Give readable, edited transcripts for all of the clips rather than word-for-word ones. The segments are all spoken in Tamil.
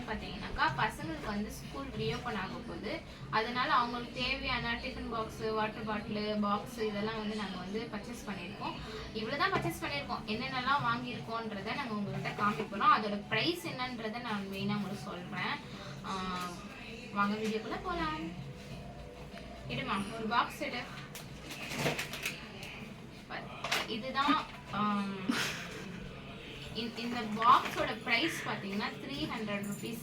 பார்த்தீங்கன்னாக்கா பசங்களுக்கு வந்து ஸ்கூல் ரீஓப்பன் ஆக போகுது. அதனால அவங்களுக்கு தேவையான tiffin box, water bottle box இதெல்லாம் வந்து நாங்கள் வந்து பர்ச்சேஸ் பண்ணியிருக்கோம். இவ்வளோதான் பர்ச்சேஸ் பண்ணியிருக்கோம். என்னென்னலாம் வாங்கியிருக்கோன்றதை நாங்கள் உங்கள்கிட்ட காமிக்கிறோம். அதோட ப்ரைஸ் என்னன்றதை நான் மெயினாக உங்களுக்கு சொல்கிறேன். வாங்க வீடியோக்குள்ளே போகலாம். எடுமா ஒரு பாக்ஸ் எடு. இதுதான் இந்த பாக்ஸோட பிரைஸ் பாத்தீங்கன்னா 300 rupees.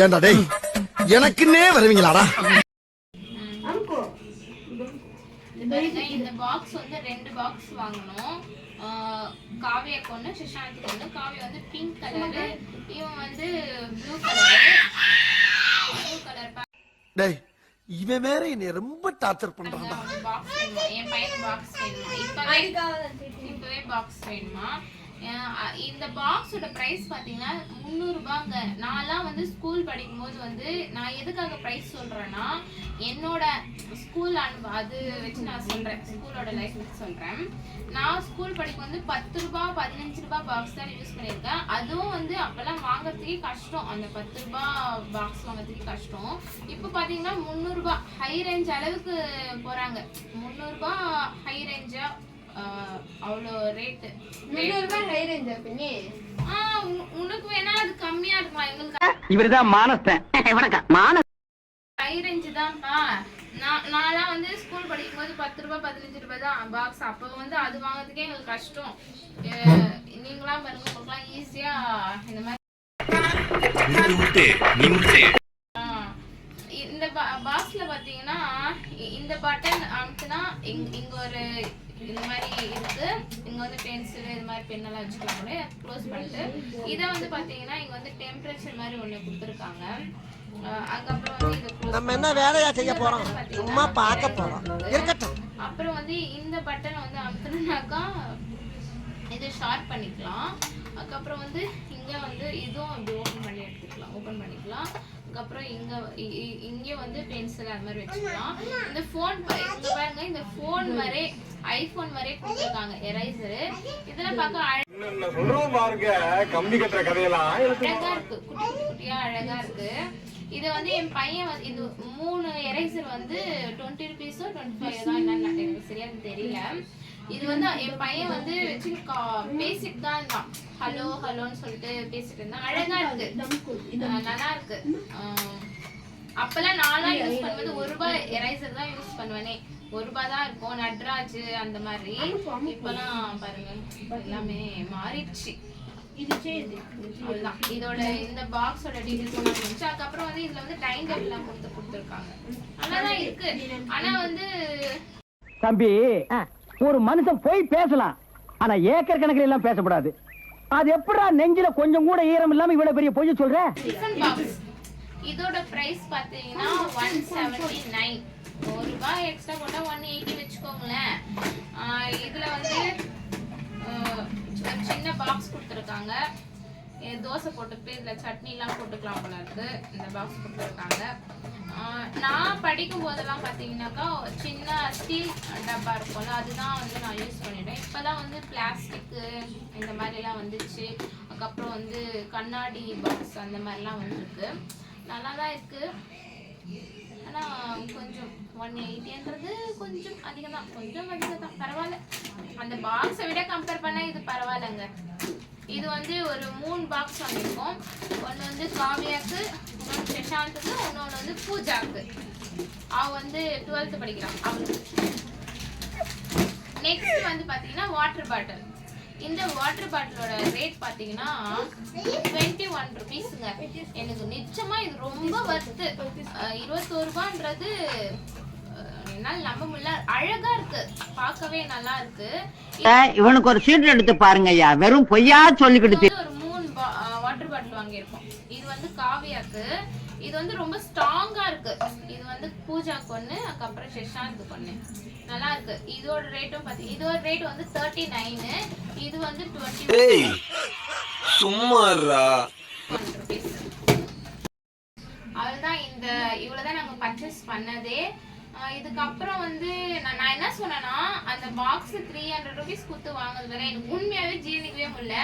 ஏண்டா டேய் எனக்குன்னே வருவீங்களாடா? இந்த பாக்ஸ் வந்து 2 பாக்ஸ் வாங்கணும். காவியாக்கு ஒன்று, சுஷாந்துக்கு ஒன்று. காவியா வந்து பிங்க் கலரு, இவன் வந்து ப்ளூ கலர். டேய் இவன் வேற என்னை ரொம்ப டார்ச்சர் பண்றான்டா. பாக்ஸ் வேணுமா? என் பையன் பாக்ஸ் வேணுமா? இப்பவே பாக்ஸ் வேணுமா? இந்த பாக்ஸோட பிரைஸ் பாத்தீங்கன்னா 300 ரூபாங்க. நான்லாம் வந்து ஸ்கூல் படிக்கும்போது வந்து நான் எதுக்காக பிரைஸ் சொல்றேன்னா என்னோட ஸ்கூல் அது வச்சு நான் சொல்றேன், ஸ்கூலோட லைஃப் வச்சு சொல்றேன். நான் ஸ்கூல் படிக்கும் வந்து 10 ரூபாய் 15 ரூபாய் பாக்ஸ் தான் யூஸ் பண்ணியிருக்கேன். அதுவும் வந்து அப்பெல்லாம் வாங்குறதுக்கே கஷ்டம். அந்த 10 ரூபாய் பாக்ஸ் வாங்குறதுக்கே கஷ்டம். இப்போ பாத்தீங்கன்னா 300 ரூபாய் ஹை ரேஞ்ச் அளவுக்கு போறாங்க. 300 ரூபாய் ஹை ரேஞ்சா, அவ்வளோ ரேட்டு. 300 ரூபாய் ஹை ரேஞ்ச் அப்பனே. உனக்கு வேணா அது கம்மியா இருக்கலாம். எங்களுக்கு இவர்தான் மானஸ்தன். வணக்கம். மானஸ் ஹை ரேஞ்ச் தான்ப்பா. நான்லாம் வந்து ஸ்கூல் படிக்கும்போது 10 ரூபாய் 15 ரூபாய் தான் பாக்ஸ். அப்போ வந்து அது வாங்குறதுக்கே எங்களுக்கு கஷ்டம். நீங்களாம் பாருங்க, உங்களுக்குலாம் ஈஸியா இந்த மாதிரி இந்த பாக்ஸ்ல பாத்தீங்கன்னா இந்த பட்டன் அமுத்துனா இங்க ஒரு இந்த மாதிரி இருக்கு. இங்க வந்து பென்சில் இது மாதிரி பெண்ணெல்லாம் வச்சுக்கலாம். கூட க்ளோஸ் பண்ணிட்டு இதை வந்து பாத்தீங்கன்னா இங்க வந்து டெம்பரேச்சர் மாதிரி ஒண்ணு கொடுத்துருக்காங்க. அதுக்கப்புறம் வந்து இது நம்ம என்ன வேலையா செய்ய போறோம்? சும்மா பார்க்க போறோம். இருக்கட்டும். அப்புறம் வந்து இந்த பட்டனை வந்து அமுத்துனாக்கா இது ஷார்ட் பண்ணிக்கலாம். அதுக்கப்புறம் வந்து இங்க வந்து இதுவும் அப்படி ஓபன் பண்ணிக்கலாம். அதுக்கப்புறம் இங்க வந்து பென்சில் அது மாதிரி வச்சுக்கலாம். இந்த போன் இங்க பாருங்க, இந்த போன் மாதிரி ஐபோன் மாதிரி கொடுத்துருக்காங்க எரேசர். இதெல்லாம் பார்க்க அழகா இருக்கு, குட்டியா அழகா இருக்கு. இது வந்து என் பையன் இது 3 எரேசர் வந்து 20 rupees 25 தான், என்னன்னு எனக்கு சரியா தெரியல. இது வந்து என் பையன் வந்து வச்சு பேசிட்டு தான் இருந்தான். ஹலோன்னு சொல்லிட்டு பேசிட்டு இருந்தான். அழகா இருக்கு, நல்லா இருக்கு. அப்பெல்லாம் நான்லாம் யூஸ் பண்ணுவது 1 ரூபாய் எரேசர் தான் யூஸ் பண்ணுவேனே. 1 ரூபாய் தான் இருக்கும், நட்ராஜ் அந்த மாதிரி. இப்பெல்லாம் பாருங்க எல்லாமே மாறிடுச்சு. அவ்வளவுதான். இதோட இந்த பாக்ஸோட டீடைல்ஸ் எல்லாம் இருந்துச்சு. அதுக்கப்புறம் வந்து இதுல வந்து டைம் டேபிள் எல்லாம் கொடுத்துருக்காங்க. நல்லாதான் இருக்கு. ஆனா வந்து தம்பி, ஒரு மனுஷன் போய் பேசலாம், ஆனா ஏக்கர் கணக்கில் எல்லாம் பேசக்கூடாது. அது எப்படா நெஞ்சில கொஞ்சம் கூட ஈரம் இல்லாம இவ்வளவு பெரிய பொய் சொல்ற? டிஃபன் பாக்ஸ் இதோட பிரைஸ் பாத்தீங்கன்னா 179. 1 ரூபாய் எக்ஸ்ட்ரா போட்டா 180 வச்சுக்கோங்களேன். இதுல வந்து சின்ன பாக்ஸ் கொடுத்துருக்காங்க. தோசை போட்டுக்கிட்டு இதுல சட்னி எல்லாம் போட்டுக்கலாம் போல இருக்கு. இந்த பாக்ஸ் கொடுத்துருக்காங்க. நான் படிக்கும் போதெல்லாம் பாத்தீங்கன்னாக்கா சின்ன ஸ்டீல் டப்பா இருக்கும்ல, அதுதான் வந்து நான் யூஸ் பண்ணிட்டேன். இப்பதான் வந்து பிளாஸ்டிக்கு இந்த மாதிரி எல்லாம் வந்துச்சு. அதுக்கப்புறம் வந்து கண்ணாடி பாக்ஸ் அந்த மாதிரிலாம் வந்துருக்கு. நல்லா தான் இருக்கு. ஆனா கொஞ்சம் 180ன்றது கொஞ்சம் அதிகம் தான். பரவாயில்ல, அந்த பாக்ஸை விட கம்பேர் பண்ணா இது பரவாயில்லங்க. இது வந்து ஒரு 3 பாக்ஸ் வாங்கியிருக்கோம். ஒன்று வந்து காவியாக்கு, இன்னொன்று பிரசாந்துக்கு, இன்னொன்று வந்து பூஜாக்கு. அவ வந்து 12th படிக்கிறான் அவளுக்கு. நெக்ஸ்ட் வந்து பாத்தீங்கன்னா வாட்டர் பாட்டில். இந்த வாட்டர் பாட்டிலோட ரேட் பாத்தீங்கன்னா 21 rupeesங்க. எனக்கு நிச்சயமா இது ரொம்ப வர்த்து. 21 ரூபான்றது என்னால நம்ப முடியல. அழகா இருக்கு, பார்க்கவே நல்லா இருக்கு. இவனுக்கு ஒரு சீட் எடுத்து பாருங்க ஐயா, வெறும் பொய்யா சொல்லிக்கிட்டு. ஒரு 3 வாட்டர் பாட்டில் வாங்கியிருக்கோம். இது வந்து காவியாக்கு. இது வந்து ரொம்ப ஸ்ட்ராங்கா இருக்கு. இது வந்து பூஜாக்கு ஒண்ணு, அதுக்கப்புறம் ஷஷாந்துக்கு ஒண்ணு. நல்லா இருக்கு. இதோட ரேட்டும் பாத்தீங்க, இதோட ரேட் வந்து 39. இது வந்து 20. சும்மாடா. அவ்வளவுதான். இவ்வளவுதான் நாங்க பர்ச்சேஸ் பண்ணதே. இதுக்கப்புறம் வந்து நான் என்ன சொன்னேன்னா அந்த பாக்ஸ் 300 rupees கொடுத்து வாங்குறது வரை எனக்கு உண்மையாவே ஜீரணிக்கவே முடியல.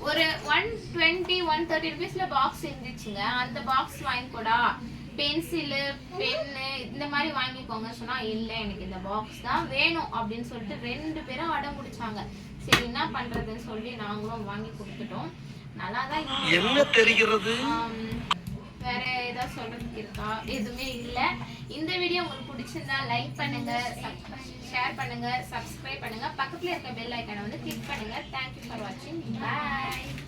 ஒரு 120-130 rupeesல பாக்ஸ் இருந்துச்சுங்க. அந்த பாக்ஸ் வாங்கிக்கூடா, பென்சிலு பென்னு இந்த மாதிரி வாங்கிக்கோங்க சொன்னா இல்லை எனக்கு இந்த பாக்ஸ் தான் வேணும் அப்படின்னு சொல்லிட்டு 2 பேரும் அடம் பிடிச்சாங்க. சரி என்ன பண்றதுன்னு சொல்லி நாங்களும் வாங்கி கொடுத்துட்டோம். நல்லா தான் என்ன தெரிகிறது. வேற ஏதாவது சொல்றதுக்கு இருக்கா? எதுவுமே இல்ல. இந்த வீடியோ உங்களுக்கு பிடிச்சிருந்தா லைக் பண்ணுங்க, ஷேர் பண்ணுங்க, சப்ஸ்கிரைப் பண்ணுங்க, பக்கத்துல இருக்க பெல் ஐகானை வந்து கிளிக் பண்ணுங்க. Thank you for watching. Bye.